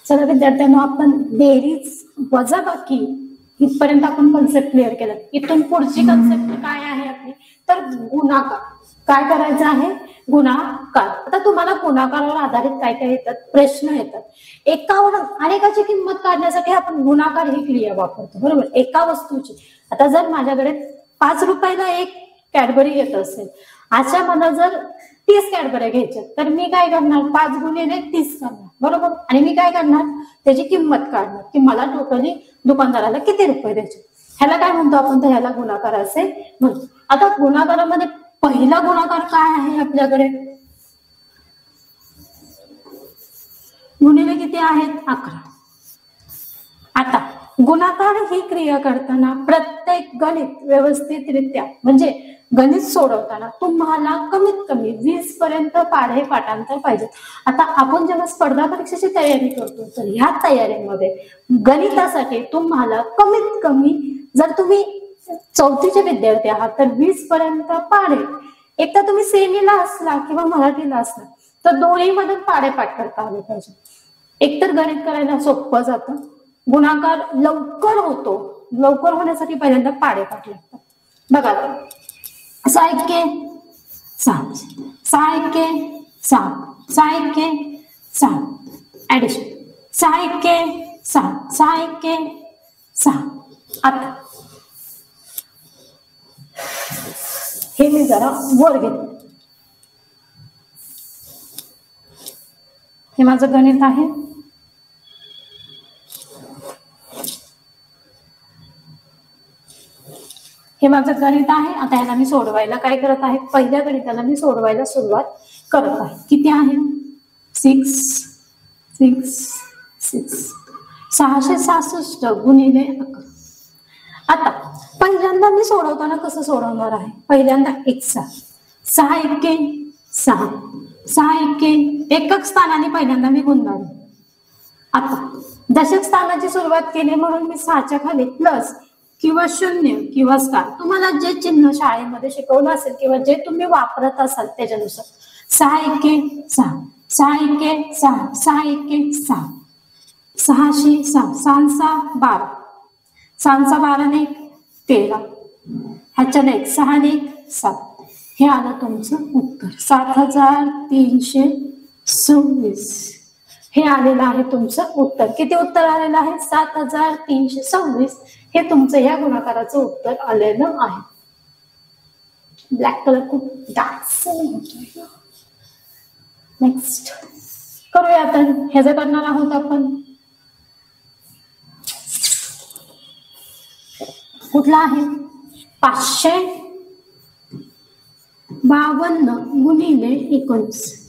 चला विद्यार्थ्यांनो, आपण बेरीज वजाबाकी इथपर्यंत आपण कन्सेप्ट क्लिअर केलं. इथून पुढची कन्सेप्ट काय आहे आपली, तर गुणाकार. काय करायचं आहे, गुणाकार. आता तुम्हाला गुणाकारावर आधारित काय काय येतात, प्रश्न येतात. एकावर अनेकाची किंमत काढण्यासाठी आपण गुणाकार ही क्रिया वापरतो, बरोबर. एका वस्तूची, आता जर माझ्याकडे 5 रुपयाला एक कॅडबरी येत असेल, अशा मला जर 30 कॅडबऱ्या घ्यायच्या, तर मी काय करणार, 5 गुणिले 30 करणार, बरोबर. आणि मी काय करणार, त्याची किंमत काढणार की मला टोटली दुकानदाराला किती रुपये द्यायचे. ह्याला काय म्हणतो आपण, तर ह्याला गुणाकार असे म्हणतो. आता गुणाकारामध्ये पहिला गुणाकार काय आहे आपल्याकडे, गुणिले किती आहेत, 11. आता गुणाकार ही क्रिया करताना प्रत्येक गणित व्यवस्थितरित्या म्हणजे गणित सोडवताना तुम्हाला कमीत कमी 20 पर्यंत पाढे पाठांतर पाहिजे. आता आपण जेव्हा स्पर्धा परीक्षेची तयारी करतो, तर ह्या तयारीमध्ये गणितासाठी तुम्हाला कमीत कमी, जर तुम्ही 4थीचे विद्यार्थी आहात, तर 20 पर्यंत पाढे, एक तर तुम्ही सेमीला असला किंवा मराठीला असला तर दोन्ही मधून पाढे पाठ करता आले पाहिजे. एकतर गणित करायला सोपं जातं, गुणाकार लवकर होतो. लवकर होण्यासाठी पहिल्यांदा पाढे पाठ लागतात. बघा, 6 एके 6, 6 एके 6, 6 एके 6, ऍडिशन 6 एके 6, 6 एके 6. आता हे मी जरा वर घेते. हे माझं गणित आहे. हे माझं गणित आहे. आता ह्याला मी सोडवायला काय करत आहे, पहिल्या गणिताला मी सोडवायला सुरुवात करत आहे. किती आहे, 6 6 6, 666 गुणिले 11. आता पहिल्यांदा मी सोडवताना कसं सोडवणार आहे, पहिल्यांदा 6 एके 6, 6 एके एकक स्थानाने पहिल्यांदा मी गुणणार. आता दशक स्थानाची सुरुवात केली म्हणून मी 6च्या खाली प्लस किंवा 0 किंवा स्टार, तुम्हाला जे चिन्ह शाळेमध्ये शिकवलं असेल किंवा जे तुम्ही वापरत असाल त्याच्यानुसार. 6 एके 6, 6 एके 6, 6 एके 6, 6 6, 6 6 12, 6 12 ने 13, ह्याच्या 6 ने 7. हे आलं तुमचं उत्तर, 7326. हे आलेलं आहे तुमचं उत्तर. किती उत्तर आलेलं आहे, 7326. हे तुमचं ह्या गुणाकाराचं उत्तर आलेलं आहे. ब्लॅक कलर खूप डार्क होतोय. नेक्स्ट करूया आता, ह्याचं करणार आहोत आपण. कुठला आहे, 552 गुणिले 19.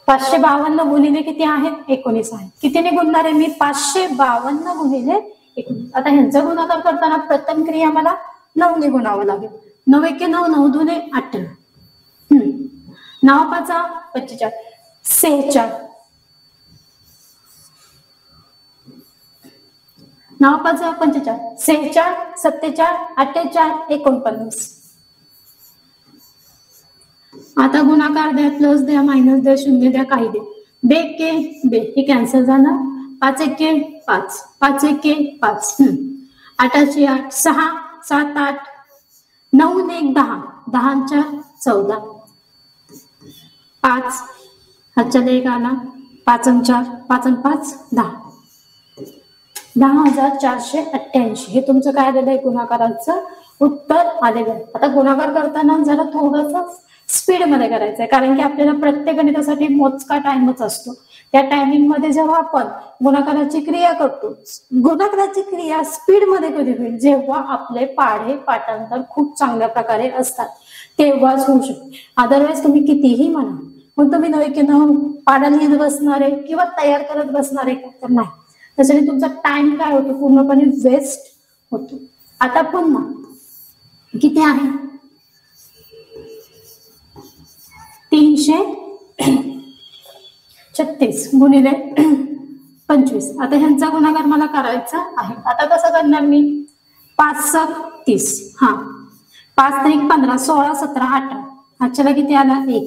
552 गुणिले किती आहेत, 19 आहे. कितीने गुणणार आहे मी, 552 गुणिले 19. आता ह्यांचा गुणाकार करताना प्रथम क्रिया मला 9 ने गुणावं लागेल. 9 एके 9, 9 दुने 18, 9 5 45, 46, 9 5 45, 46, 47, 48, 49. आता गुणाकार द्या, प्लस द्या, मायनस द्या, शून्य द्या, काही द्या. 2 एके 2, हे कॅन्सल झालं. 5 एके 5, 5 एके 5, 8 8, 6 7 8, 9 1 10, 10 14, 5 हातच्या 1 आला, 5 4, 5 5 10, 10,488. हे तुमचं काय आलेलं आहे, गुणाकाराचं उत्तर आलेलं आहे. आता गुणाकार करताना जरा थोडस स्पीड मध्ये करायचं आहे, कारण की आपल्याला प्रत्येक गणितासाठी मोजका टाइमच असतो. त्या टायमिंग मध्ये जेव्हा आपण गुणाकाराची क्रिया करतो, गुणाकाराची क्रिया स्पीड मध्ये कधी होईल, जेव्हा आपले पाढे पाठांतर खूप चांगल्या प्रकारे असतात तेव्हाच होऊ शकते. अदरवाईज तुम्ही कितीही म्हणा, मग तुम्ही 9 एके 9 पाढा लिहित बसणार आहे किंवा तयार करत बसणार आहे, तर नाही, त्याच्याने तुमचा टाइम काय होतो, पूर्णपणे वेस्ट होतो. आता पुन्हा किती आहे, 336 गुणिले 25. आता ह्यांचा गुणाकार मला करायचा आहे. आता कसं करणार मी, 5 7 30, 5 3 15, 16 17 18, आजच्याला किती आला 1,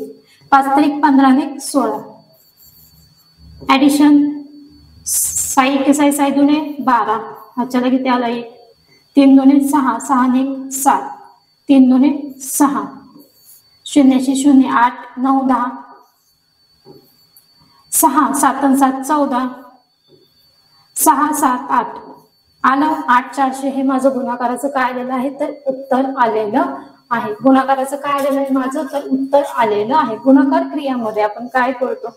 5 3 15 ने 16, ऍडिशन, 6 1 6 6 दुने 12, ह्याच्याला किती आला 1, 3 दुने 6, 6 ने 7, 3 दुने 6, 0 0 8 9 10, 6 7 7 14, 6 7 8 आलं 8 400. हे माझं गुणाकाराचं काय आलेलं आहे तर उत्तर आलेलं आहे. गुणाकाराचं काय आलेलं आहे माझं तर उत्तर आलेलं आहे. गुणाकार क्रियामध्ये आपण काय करतो,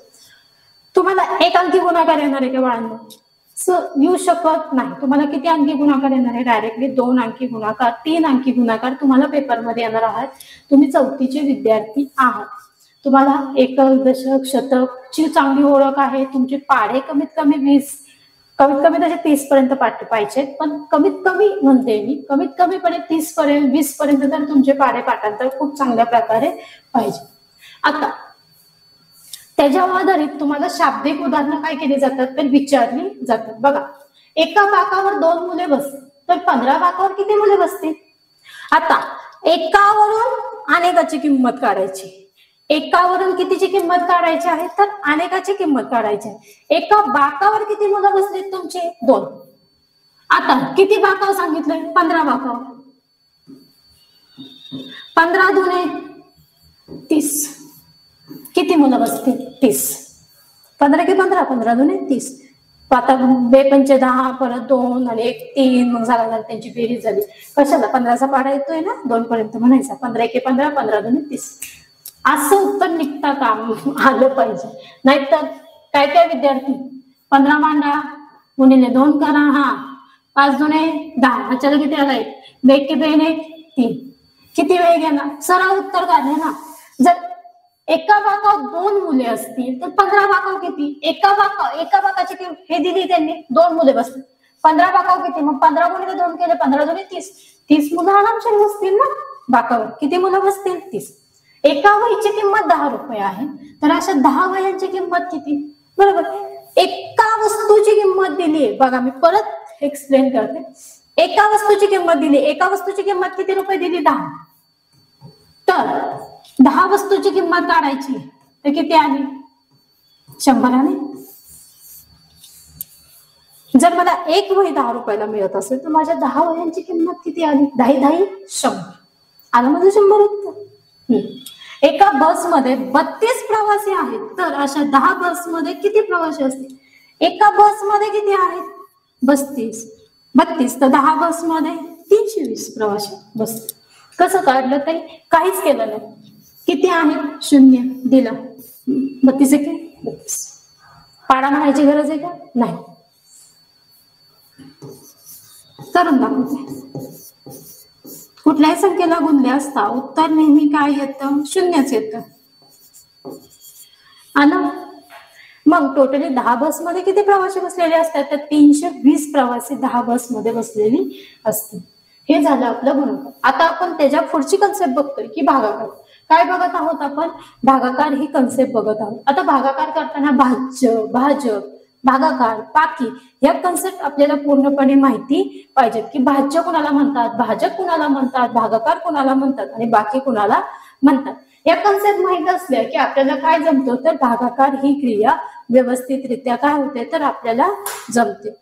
तुम्हाला एक अंकी गुणाकार येणार आहे का बाळांनो? येऊ शकत नाही. तुम्हाला किती अंकी गुणाकार येणार आहे? डायरेक्टली 2 अंकी गुणाकार, 3 अंकी गुणाकार तुम्हाला पेपरमध्ये येणार आहात. तुम्ही 4थीचे विद्यार्थी आहात. तुम्हाला एकक, दशक, शतक ची चांगली ओळख आहे. तुमचे पाढे कमीत कमी 20, कमीत कमी तसे 30 पर्यंत पाहिजेत, पण कमीत कमी म्हणते मी, कमीत कमीपणे 30 पर्यंत 20 पर्यंत तर तुमचे पाढे पाठांतर खूप चांगल्या प्रकारे पाहिजे. आता त्याच्या आधारित तुम्हाला शाब्दिक उदाहरणं काय केली जातात तर विचारली जातात. बघा, एका बाकावर 2 मुले बसतील तर 15 बाकावर किती मुले बसतील? आता एकावरून अनेकाची किंमत काढायची. एकावरून कितीची किंमत काढायची आहे तर अनेकाची किंमत काढायची आहे. एका बाकावर किती मुलं बसलीत तुमचे? 2. आता किती बाकावर सांगितलंय? 15 बाकावर. 15 दुने 30, किती मुलं बसतील? 30. 15 की 15, 15 दुने 30. आता 2 पंचे 10, परत 2 आणि 1 3, मग झाला त्यांची बेरीज झाली. कशाला? 15चा पाढा येतोय ना 2 पर्यंत म्हणायचा. 15 1 15, 15 दुने 30. असं उत्तर निघता काम आलं पाहिजे. नाहीतर काय काय विद्यार्थी 15 मांडा गुणिले 2 करा, हा 5 दुने 10, ह्याच्याला किती आलाय? 2 के 2 3. किती वेळ घेणार? सरळ उत्तर काढले ना. जर एका बाकावर 2 मुले असतील तर 15 बाकावर किती? एका बाकाची हे दिली त्यांनी, 2 मुले बसतील. 15 बाकावर किती? मग 15 गुणिले 2 केले, 15 दुने 30. 30 मुलं आरामशीर बसतील ना बाकावर. किती मुलं बसतील? 30. एका वहीची किंमत 10 रुपये आहे, तर अशा 10 वह्यांची किंमत किती? बरोबर. एका वस्तूची किंमत दिली आहे. बघा, मी परत एक्सप्लेन करते. एका वस्तूची किंमत दिली. एका वस्तूची किंमत किती रुपये दिली? 10. तर 10 वस्तूची किंमत काढायची तर किती आली? 100 आली. जर मला एक वही 10 रुपयाला मिळत असेल तर माझ्या 10 वह्यांची किंमत किती आली? 10 10 100. आलं माझं 100 उत्तर. एका बसमध्ये 32 प्रवासी आहेत तर अशा 10 बसमध्ये किती प्रवासी असतील? एका बसमध्ये किती आहेत? 32 तर 10 बसमध्ये 320 प्रवासी बसतील. कसं काढलं ते? काहीच केलं नाही. किती आहे? 0 दिला. 32 1 32. पाडा म्हणायची गरज आहे का? नाही. करून दाखवते. कुठल्याही संख्येला गुणले असता उत्तर नेहमी काय येतं? 0च येतं. आलं. मग टोटली 10 बसमध्ये किती प्रवासी बसलेले असतात तर 320 प्रवासी 10 बसमध्ये बसलेली असते. हे झालं आपलं गुणाकार. आता आपण त्याच्या पुढची कन्सेप्ट बघतोय की भागाकार. काय बघत आहोत आपण? भागाकार ही कन्सेप्ट बघत आहोत. आता भागाकार करताना भाज्य, भाजक, भागाकार, बाकी या कन्सेप्ट आपल्याला पूर्णपणे माहिती पाहिजेत की भाज्य कुणाला म्हणतात, भाजक कुणाला म्हणतात, भागाकार कुणाला म्हणतात आणि बाकी कुणाला म्हणतात. या कन्सेप्ट माहित असल्या की आपल्याला काय जमतं तर भागाकार ही क्रिया व्यवस्थितरित्या काय होते तर आपल्याला जमते.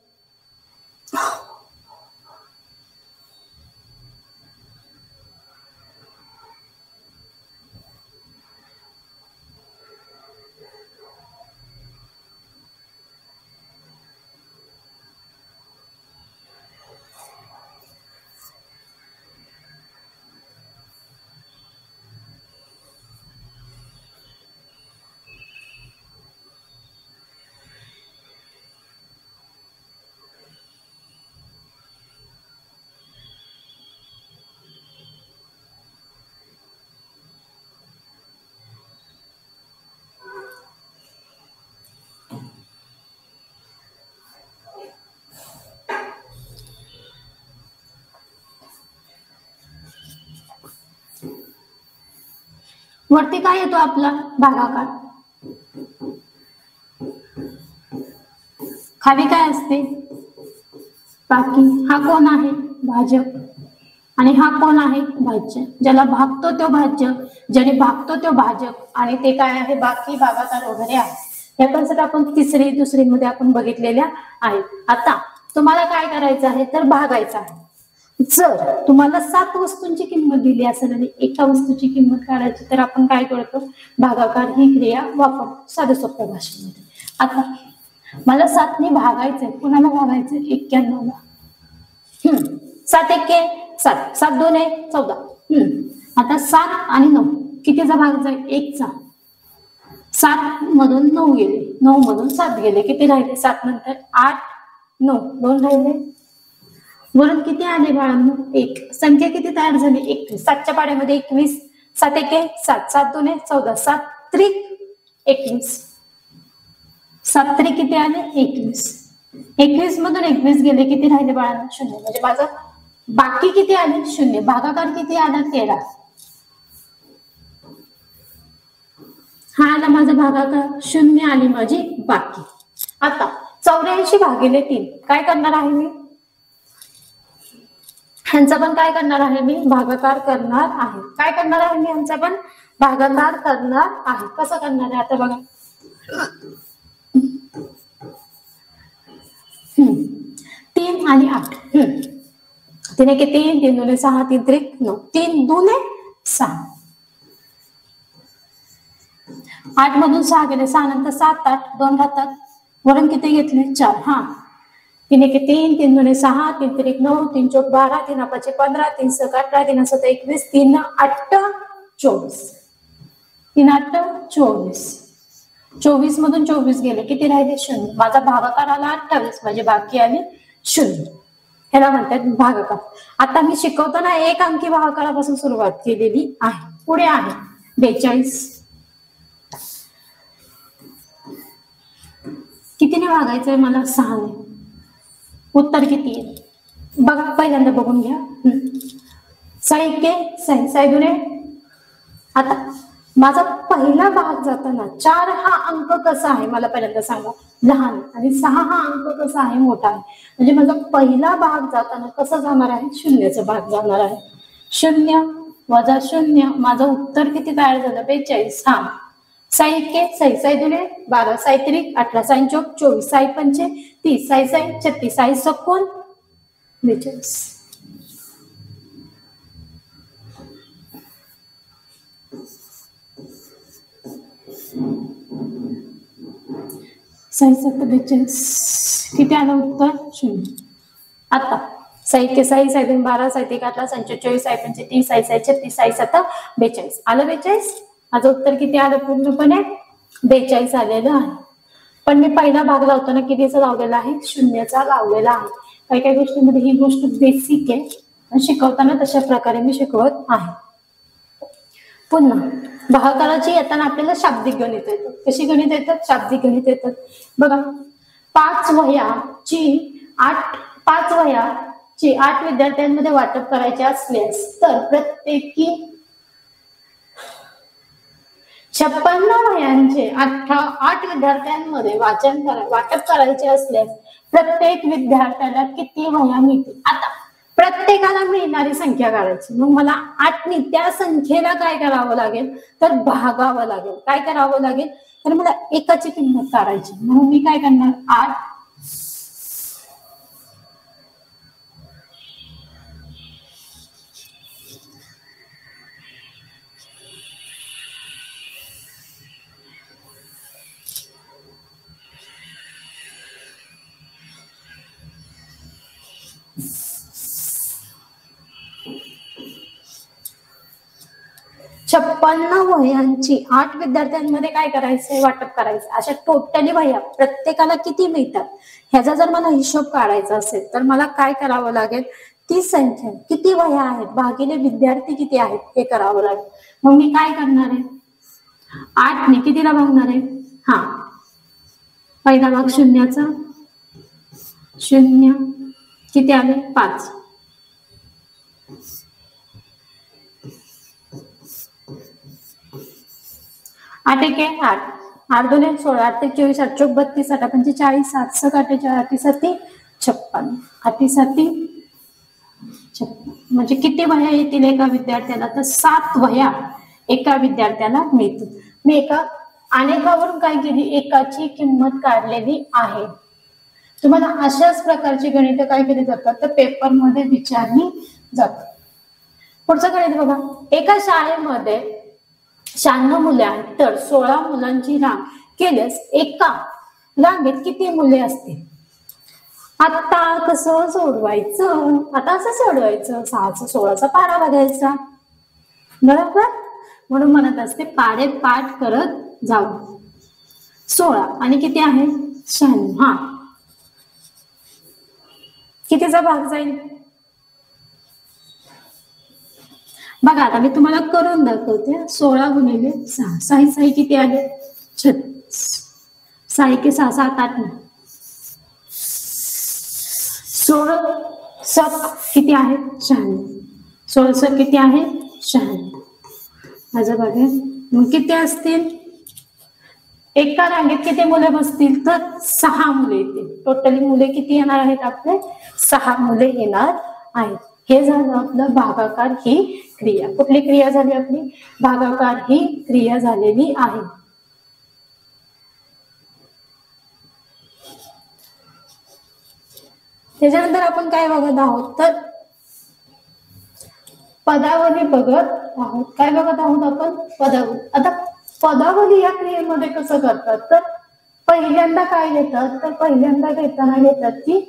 वरती काय येतो आपला? भागाकार. खाली काय असते? बाकी. हा कोण आहे? भाजक. आणि हा कोण आहे? भाज्य. ज्याला भागतो तो भाज्य, ज्याने भागतो तो भाजक आणि ते काय आहे? बाकी, भागाकार वगैरे आहे. या कन्सेप्ट आपण तिसरी दुसरी मध्ये आपण बघितलेल्या आहेत. आता तुम्हाला काय करायचं आहे तर भागायचं आहे. जर तुम्हाला 7 वस्तूंची किंमत दिली असेल आणि एका वस्तूची किंमत काढायची तर आपण काय करतो, भागाकार ही क्रिया वापरतो साध्या सोप्या भाषेमध्ये. आता मला 7 ने भागायचंय, कुणाला भागायचंय 91 ला. 7 एके 7, 7 दोने 14. आता 7 आणि 9 कितीचा भाग जाईल 1 चा. 7 मधून 9 गेले, 9 मधून 7 गेले, किती राहिले 7 नंतर 8 9 2 राहिले, वरून किती आले बाळांनो 1. संख्या किती तयार झाली 21. 7च्या पाड्यामध्ये 21, 7 एके 7, 7 दोने 14, 7 त्रिक 21, 7 त्रिक किती आले 21. 21 मधून 21 गेले, किती राहिले बाळांनो 0. म्हणजे माझं बाकी किती आले 0. भागाकार किती आला 13. हा आला माझा भागाकार, 0 आली माझी बाकी. आता 84 भागिले 3 काय करणार आहे मी, ह्यांचा पण काय करणार आहे मी भागाकार करणार आहे. काय करणार आहे मी ह्यांचा पण भागाकार करणार आहे. कसं करणार आहे आता बघा. 3 आणि 8. 3 एके 3, 3 दोने 6, 3 त्रिक 9, 3 दोने 6. 8 मधून 6 गेले, 6 नंतर 7 8 2 राहतात, वरून किती घेतले 4. 3 एके 3, 3 दोने 6, 3 त्रिक 9, 3 चौक 12, 3 5 15, 3 6 18, 3 7 21, 3 8 24, 3 8 24. 24 मधून 24 गेले, किती राहिले 0. माझा भागाकार आला 28, म्हणजे बाकी आले 0. ह्याला म्हणतात भागाकार. आता मी शिकवताना 1 अंकी भागाकारापासून सुरुवात केलेली आहे. पुढे आहे 42. कितीने भागायचंय मला 6 ने. उत्तर किती आहे बघा, पहिल्यांदा बघून घ्या. 6 एके 6, 6 दुने. आता माझा पहिला भाग जाताना 4 हा अंक कसा आहे मला पहिल्यांदा सांगा, लहान, आणि 6 हा अंक कसा आहे मोठा आहे. म्हणजे माझा पहिला भाग जाताना कसा जाणार आहे 0चा भाग जाणार आहे. 0 वजा 0, माझं उत्तर किती तयार झालं 42. 6 एके 6, 6 दुने 12, 6 त्रिक 18, 6 चौक 24, 6 पंचे 30, 6 36, 6 सकोन 42. साई 42 किती आलं उत्तर 0. आता 6 एके 6, 6 दोने 12, 6 त्रिक 18, 6 चौक 24, 6 पंचे 30, 6 36, 6 7 42 आलं 42. माझं उत्तर किती आलं पूर्णपणे 42 आलेलं आहे. पण मी पहिला भाग लावताना कितीचा लावलेला आहे 0चा लावलेला आहे. काही काही गोष्टींमध्ये ही गोष्ट बेसिक आहे, शिकवताना तशा प्रकारे मी शिकवत आहे. पुन्हा भागाकाराची येताना आपल्याला शाब्दिक गणित येतात. कशी गणित येतात, शाब्दिक गणित येतात. बघा 5 वह्याची 8 विद्यार्थ्यांमध्ये वाटप करायचे असल्यास तर प्रत्येकी 56 वह्यांचे 8 विद्यार्थ्यांमध्ये वाटप करायचे असल्यास प्रत्येक विद्यार्थ्याला किती वह्या मिळतील. आता प्रत्येकाला मिळणारी संख्या काढायची. मग मला 8 ने त्या संख्येला काय करावं लागेल तर भागावं लागेल. काय करावं लागेल तर मला एकाची किंमत काढायची. म्हणून मी काय करणार 8 56 वह्यांची 8 विद्यार्थ्यांमध्ये काय करायचंय वाटप करायचं. अशा टोटली वह्या प्रत्येकाला किती मिळतात ह्याचा जर मला हिशोब काढायचा असेल तर मला काय करावं लागेल, ती संख्या किती वह्या आहेत भागिले विद्यार्थी किती आहेत हे करावं लागेल. मग मी काय करणार आहे 8 ने कितीला भागणार आहे. पहिला भाग 0चा 0 किती आले 5. 8 एके 8, 8 दोने 16, 8 त्रिक 24, 8 चौक 32, 8 पंचे 40, 7 सक 48, 8 7 56, 8 7 56. म्हणजे किती वह्या येतील एका विद्यार्थ्याला तर 7 वह्या एका विद्यार्थ्याला मिळतील. मी एका अनेकावरून काय केली, एकाची किंमत काढलेली आहे. तुम्हाला अशाच प्रकारची गणित काय केली जातात तर पेपर मध्ये विचारली जातात. पुढचं गणित बघा. एका शाळेमध्ये 96 मुले आहेत तर 16 मुलांची रांग केल्यास एका रांगेत किती मुले असतील. आता कसं सोडवायचं, आता असं सोडवायचं, 6चा 16चा पाढा बघायचा, बरोबर. म्हणून म्हणत असते पाढे पाठ करत जाऊ. 16 आणि किती आहे 96. हा कितीचा भाग जाईल बघा. आता मी तुम्हाला करून दाखवते. 16 गुणिले 6, 6 किती आले 36. 6 के 6 7 8 9. 16 7 किती आहे 96. 16 7 किती आहे 96. माझं बघा मग किती असतील. एका रांगेत किती मुले बसतील तर 6 मुले येतील. टोटली मुले किती येणार आहेत आपले 6 मुले येणार आहेत. हे झालं आपलं भागाकार ही क्रिया. कुठली क्रिया झाली आपली भागाकार ही क्रिया झालेली आहे. त्याच्यानंतर आपण काय बघत आहोत तर पदावली बघत आहोत. काय बघत आहोत आपण पदावली. आता पदावली या क्रियेमध्ये कसं करतात तर पहिल्यांदा काय घेतात तर पहिल्यांदा घेतात की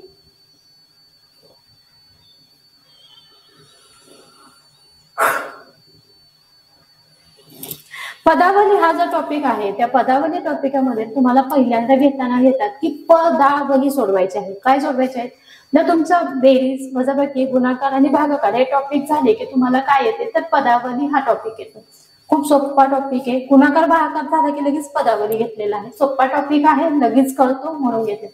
पदावली हा जो टॉपिक आहे त्या पदावली टॉपिकामध्ये तुम्हाला पहिल्यांदा घेतात की पदावली सोडवायची आहे. काय सोडवायचे आहे जर तुमचा बेरीज वजाबाकी गुणाकार आणि भागाकार हे टॉपिक झाले की तुम्हाला काय येते तर पदावली हा टॉपिक येतो. खूप सोपा टॉपिक आहे. गुणाकार भागाकार झाला की लगेच पदावली घेतलेला आहे. सोपा टॉपिक आहे, लगेच कळतो म्हणून घेते.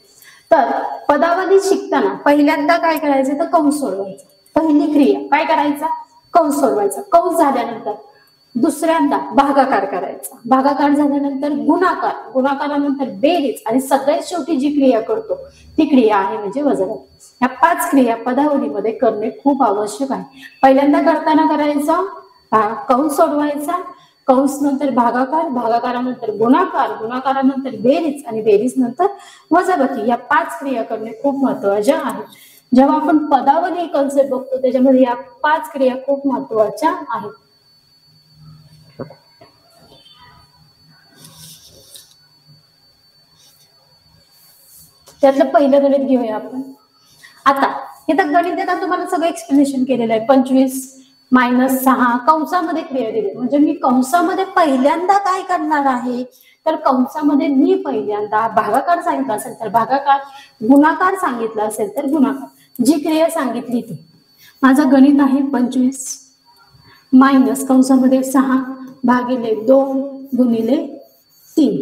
तर पदावली शिकताना पहिल्यांदा काय करायचं तर कंस सोडवायचा. पहिली क्रिया काय करायचा कंस सोडवायचा. कंस झाल्यानंतर दुसऱ्यांदा भागाकार करायचा. भागाकार झाल्यानंतर गुणाकार, गुणाकारानंतर बेरीज आणि सगळ्यात शेवटी जी क्रिया करतो ती क्रिया आहे म्हणजे वजाबाकी. या 5 क्रिया पदावलीमध्ये करणे खूप आवश्यक आहे. पहिल्यांदा करताना करायचा कंस सोडवायचा, कंस नंतर भागाकार, भागाकारानंतर गुणाकार, गुणाकारानंतर बेरीज आणि बेरीज नंतर वजाबाकी. या 5 क्रिया करणे खूप महत्वाच्या आहेत. जेव्हा आपण पदावली कन्सेप्ट बघतो त्याच्यामध्ये या 5 क्रिया खूप महत्वाच्या आहेत. त्यातलं पहिलं गणित घेऊया आपण. आता इथं गणित देताना तुम्हाला सगळं एक्सप्लेनेशन केलेलं आहे. 25 - 6 कंसामध्ये क्रिया दिली. म्हणजे मी कंसामध्ये पहिल्यांदा काय करणार आहे तर कंसामध्ये मी पहिल्यांदा भागाकार सांगितला असेल तर भागाकार, गुणाकार सांगितला असेल तर गुणाकार, जी क्रिया सांगितली ती. माझं गणित आहे 25 मायनस कंसामध्ये 6 भागिले 2 गुणिले 3.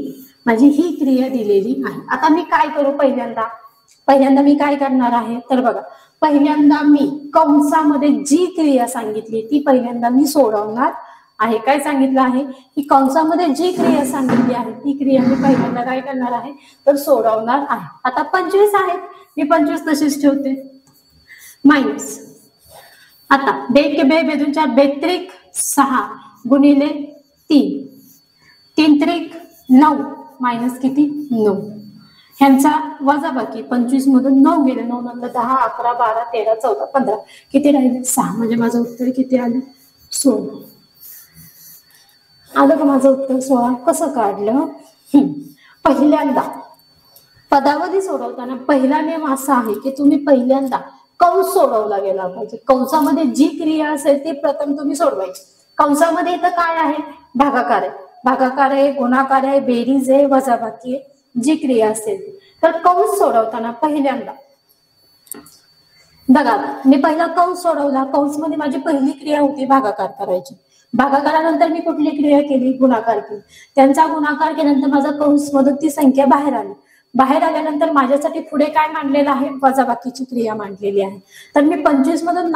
माझी ही क्रिया दिलेली आहे. आता मी काय करू पहिल्यांदा मी काय करणार आहे तर बघा पहिल्यांदा मी कंसामध्ये जी क्रिया सांगितली ती पहिल्यांदा मी सोडवणार आहे. काय सांगितलं आहे की कंसामध्ये जी क्रिया सांगितली आहे ती क्रिया मी पहिल्यांदा काय करणार आहे तर सोडवणार आहे. आता 25 आहे मी 25 तशीच ठेवते मायनस. आता 2 के 2 2 4 बेत्रिक 6 गुणिले 3 3 त्रिक 9 मायनस किती 9. ह्यांचा वजाबाकी 25 मधून 9 गेले. 9 नंतर 10 11 12 13 14 15 किती राहिले 6. म्हणजे माझं उत्तर किती आलं 16. आलं का माझं उत्तर 16. कसं काढलं पहिल्यांदा पदावली सोडवताना पहिला नियम असा आहे की तुम्ही पहिल्यांदा कंस सोडवला गेला पाहिजे. कंसामध्ये जी क्रिया असेल ती प्रथम तुम्ही सोडवायची. कंसामध्ये इथं काय आहे भागाकार आहे, भागाकार आहे, गुणाकार आहे, बेरीज आहे, वजाबाकी आहे. जी क्रिया असेल तर कंस सोडवताना पहिल्यांदा बघा मी पहिला कंस सोडवला. कंस मध्ये माझी पहिली क्रिया होती भागाकार करायची. भागाकारानंतर मी कुठली क्रिया केली गुणाकार केली. त्यांचा गुणाकार केल्यानंतर माझा कंस मधून ती संख्या बाहेर आली. बाहेर आल्यानंतर माझ्यासाठी पुढे काय मांडलेलं आहे वजाबाकीची क्रिया मांडलेली आहे. तर मी 25 मधून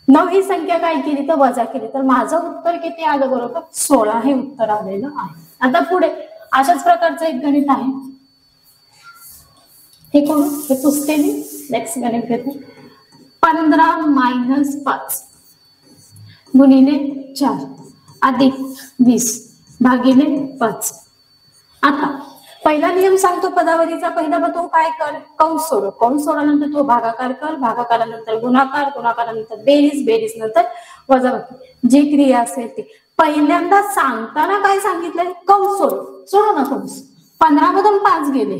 9 ही संख्या काय केली तर वजा केली. तर माझं उत्तर किती आलं बरोबर 16 हे उत्तर आलेलं आहे. आता पुढे अशाच प्रकारचं एक गणित आहे. हे कोण हे पुसते मी. नेक्स्ट गणित घेतो. 15 - 5 गुणिले 4 अधिक 20 भागिले 5. आता पहिला नियम सांगतो पदावलीचा. पहिला मग तू काय कर, कंस सोडव. कंस सोडल्यानंतर तू भागाकार कर, भागाकारानंतर गुणाकार, गुणाकारानंतर बेरीज, बेरीज नंतर वजाबाकी. जी क्रिया असेल ती पहिल्यांदा सांगताना काय सांगितलंय, कंस सोडव. सोडव ना कंस. 15 मधून 5 गेले,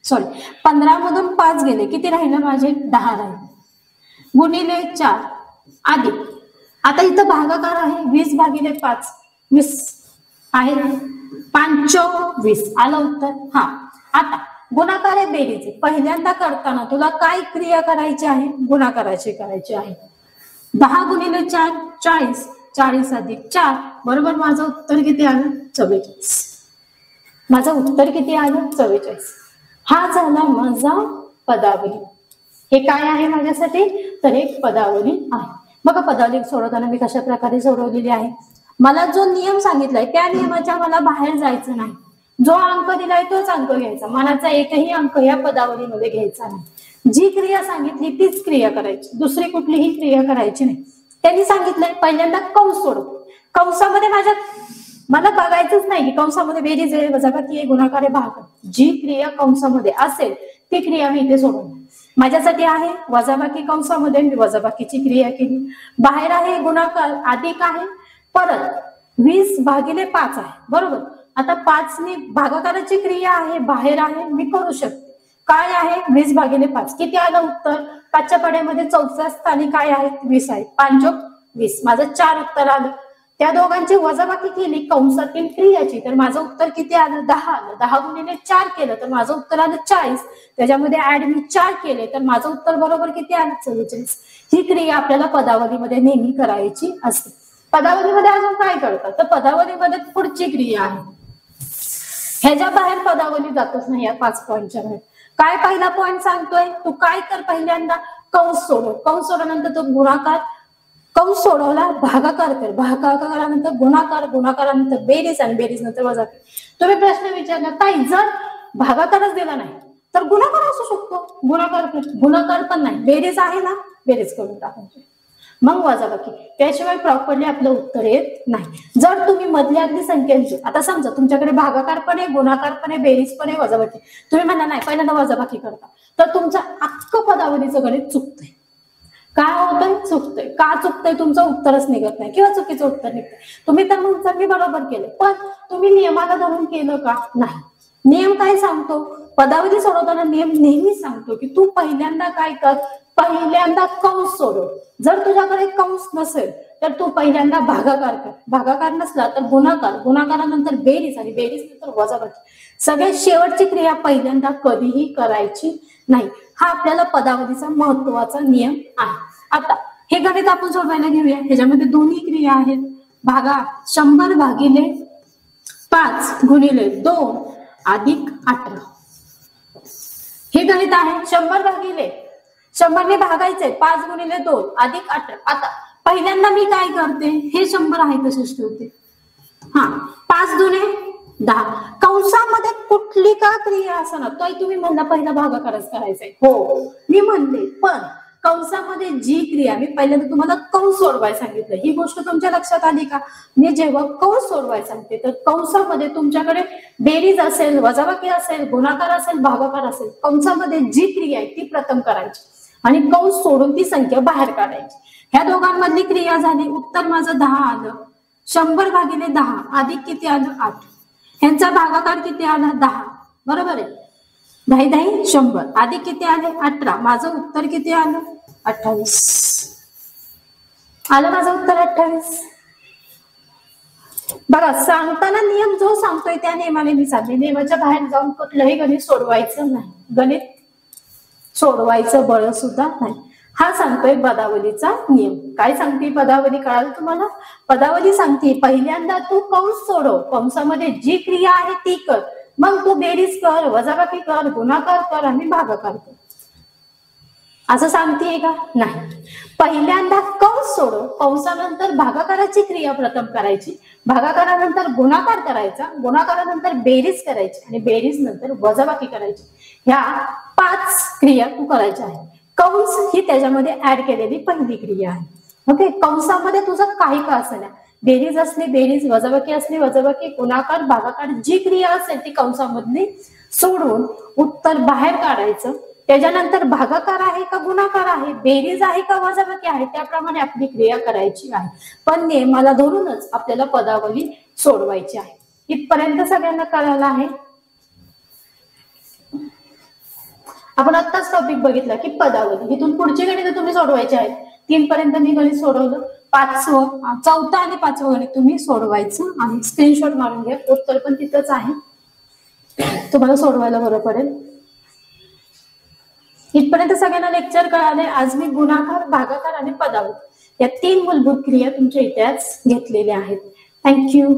सॉरी 15 मधून 5 गेले, किती राहिलं माझे 10 राहिले. गुणिले 4 अधिक, आता इथं भागाकार आहे 20 भागिले 5, 20 आहे ना, 25 आलं उत्तर. हा आता गुणाकार आहे बेरीज. पहिल्यांदा करताना तुला काय क्रिया करायची आहे, गुणाकाराची करायची आहे. 10 गुणिले 4 40, 40 अधिक 4 बरोबर. माझं उत्तर किती आलं, 44. माझं उत्तर किती आलं, 44. हा झाला माझा पदावली. हे काय आहे माझ्यासाठी, तर एक पदावली आहे. बघा पदावली सोडवताना मी कशा प्रकारे सोडवलेली आहे. मला जो नियम सांगितलाय त्या नियमाच्या मला बाहेर जायचं नाही. जो अंक दिलाय तोच अंक घ्यायचा. मनाचा एकही अंक या पदावलीमध्ये घ्यायचा नाही. जी क्रिया सांगितली तीच क्रिया करायची, दुसरी कुठलीही क्रिया करायची नाही. त्यांनी सांगितलंय पहिल्यांदा कंस सोडव. कंसामध्ये मला बघायचंच नाही की कंसामध्ये बेरीज आहे, वजाबाकी आहे, गुणाकार आहे, भाग. जी क्रिया कंसामध्ये असेल ती क्रिया मी इथे सोडवणार. माझ्यासाठी आहे वजाबाकी, कंसामध्ये मी वजाबाकीची क्रिया केली. बाहेर आहे गुणाकार, अधिक आहे, परत 20 भागिले 5 आहे बरोबर. आता 5 ने भागाकाराची क्रिया आहे, बाहेर आहे, मी करू शकते. काय आहे 20 भागिले 5, किती आलं उत्तर. 5च्या पाड्यामध्ये 4थ्या स्थानी काय आहे 20 आहे. 5 + 20 माझं 4 उत्तर आलं. त्या दोघांची वजाबाकी केली कंसातील क्रियाची तर माझं उत्तर किती आलं, 10 आलं. 10 गुणिले 4 केलं तर माझं उत्तर आलं 40. त्याच्यामध्ये ऍड मी 4 केले तर माझं उत्तर बरोबर किती आलं, 44. ही क्रिया आपल्याला पदावलीमध्ये नेहमी करायची असते. पदावलीमध्ये अजून काय करतात, तर पदावलीमध्ये पुढची क्रिया आहे. ह्याच्या बाहेर पदावली जातच नाही या 5 पॉईंटच्या बाहेर. काय पहिला पॉईंट सांगतोय, तू काय कर पहिल्यांदा कंस सोडव. कंस सोडल्यानंतर तो गुणाकार, कंस सोडवला भागाकार कर, भागाकारानंतर गुणाकार, गुणाकारानंतर बेरीज आणि बेरीज नंतर वजाबाकी. तुम्ही प्रश्न विचारला ताई जर भागाकारच दिला नाही तर गुणाकार असू शकतो, गुणाकार कर. गुणाकार पण नाही, बेरीज आहे ना, बेरीज करून टाकायची मग वजाबाकी. त्याशिवाय प्रॉपरली आपलं उत्तर येत नाही. जर तुम्ही मधल्या अगदी संख्यांची, आता समजा तुमच्याकडे भागाकार पण आहे, गुणाकार पण आहे, बेरीज पण आहे, वजाबाकी, तुम्ही म्हणा नाही पहिल्यांदा वजाबाकी करता तर तुमचं अख्खं पदावलीचं गणित चुकतंय. काय होतंय, चुकतंय. का चुकतंय, तुमचं उत्तरच निघत नाही किंवा चुकीचं उत्तर निघतंय. तुम्ही तर म्हणता मी बरोबर केलं, पण तुम्ही नियमाला धरून केलं का, नाही. नियम काय सांगतो, पदावली सोडवताना नियम नेहमी सांगतो की तू पहिल्यांदा काय कर, पहिल्यांदा कंस सोडव. जर तुझ्याकडे कंस नसेल तर तू पहिल्यांदा भागाकार कर, भागाकार नसला तर गुणाकार, गुणाकारानंतर बेरीज आणि बेरीज नंतर वजाबाकी. सगळ्यात शेवटची क्रिया पहिल्यांदा कधीही करायची नाही. हा आपल्याला पदावलीचा महत्वाचा नियम आहे. आता हे गणित आपण सोडवायला घेऊया. ह्याच्यामध्ये दोन्ही क्रिया आहेत. भागा 100 भागिले 5 गुणिले 2 अधिक 18 हे गणित आहे. 100 भागिले 100 ने भागायचंय, 5 गुणिले 2 अधिक 18. आता पहिल्यांदा मी काय करते, हे 100 आहे तसेच ठेवते. हा 5 दुने 10. कंसामध्ये कुठली का क्रिया असणार, तो तुम्ही म्हणला पहिला भागाकारच करायचंय. हो मी म्हणले, पण कंसामध्ये जी क्रिया, मी पहिल्यांदा तुम्हाला कंस सोडवायला सांगितलं, ही गोष्ट तुमच्या लक्षात आली का. मी जेव्हा कंस सोडवायला सांगते तर कंसामध्ये तुमच्याकडे बेरीज असेल, वजाबाकी असेल, गुणाकार असेल, भागाकार असेल, कंसामध्ये जी क्रिया आहे ती प्रथम करायची आणि कंस सोडून ती संख्या बाहेर काढायची. ह्या दोघांमधली क्रिया झाली. उत्तर माझं 10 आलं. 100 भागिले 10 अधिक किती आलं, 8. ह्यांचा भागाकार किती आला, 10 बरोबर आहे. 10 10 100 अधिक किती आले, 18. माझं उत्तर किती आलं, 28 आलं. माझं उत्तर 28. बघा सांगताना नियम जो सांगतोय त्या नियमाने मी चालले. नियमाच्या बाहेर जाऊन कुठलंही गणित सोडवायचं नाही, गणित सोडवायचं बळ सुद्धा नाही. हा सांगतोय पदावलीचा नियम. काय सांगते पदावली, कळालं तुम्हाला. पदावली सांगते पहिल्यांदा तू कंस सोडव, कंसामध्ये जी क्रिया आहे ती कर, मग तू बेरीज कर, वजाबाकी कर, गुणाकार कर आणि भागाकार कर. असं सांगतेय का, नाही. पहिल्यांदा कंस सोडव, कंसानंतर भागाकाराची क्रिया प्रथम करायची, भागाकारानंतर गुणाकार करायचा, गुणाकारानंतर बेरीज करायची आणि बेरीज नंतर वजाबाकी करायची. ह्या 5 क्रिया तू करायच्या आहेत. कंस ही त्याच्यामध्ये ऍड केलेली पहिली क्रिया आहे. ओके, कंसामध्ये तुझं काही का असेना बेरीज असली बेरीज, वजाबाकी असली वजाबाकी, गुणाकार भागाकार जी क्रिया असेल ती कंसामधली सोडून उत्तर बाहेर काढायचं. त्याच्यानंतर भागाकार आहे का गुणाकार आहे, बेरीज आहे का वजाबाकी आहे, त्याप्रमाणे आपली क्रिया करायची आहे. पण नियमाला धरूनच आपल्याला पदावली सोडवायची आहे. इथपर्यंत सगळ्यांना कळालं आहे. आपण आत्ताच टॉपिक बघितला की पदावली. इथून पुढची गणित तुम्ही सोडवायची आहेत. 3 पर्यंत मी गणित सोडवलं. 5वं, 4थं आणि 5वं गणित तुम्ही सोडवायचं आणि स्क्रीनशॉट मारून घ्या. उत्तर पण तिथंच आहे, तुम्हाला सोडवायला बरं पडेल. इथपर्यंत सगळ्यांना लेक्चर कळाले. आज मी गुणाकार, भागाकार आणि पदावली या 3 मूलभूत क्रिया तुमच्या इतिहास घेतलेल्या आहेत. थँक्यू.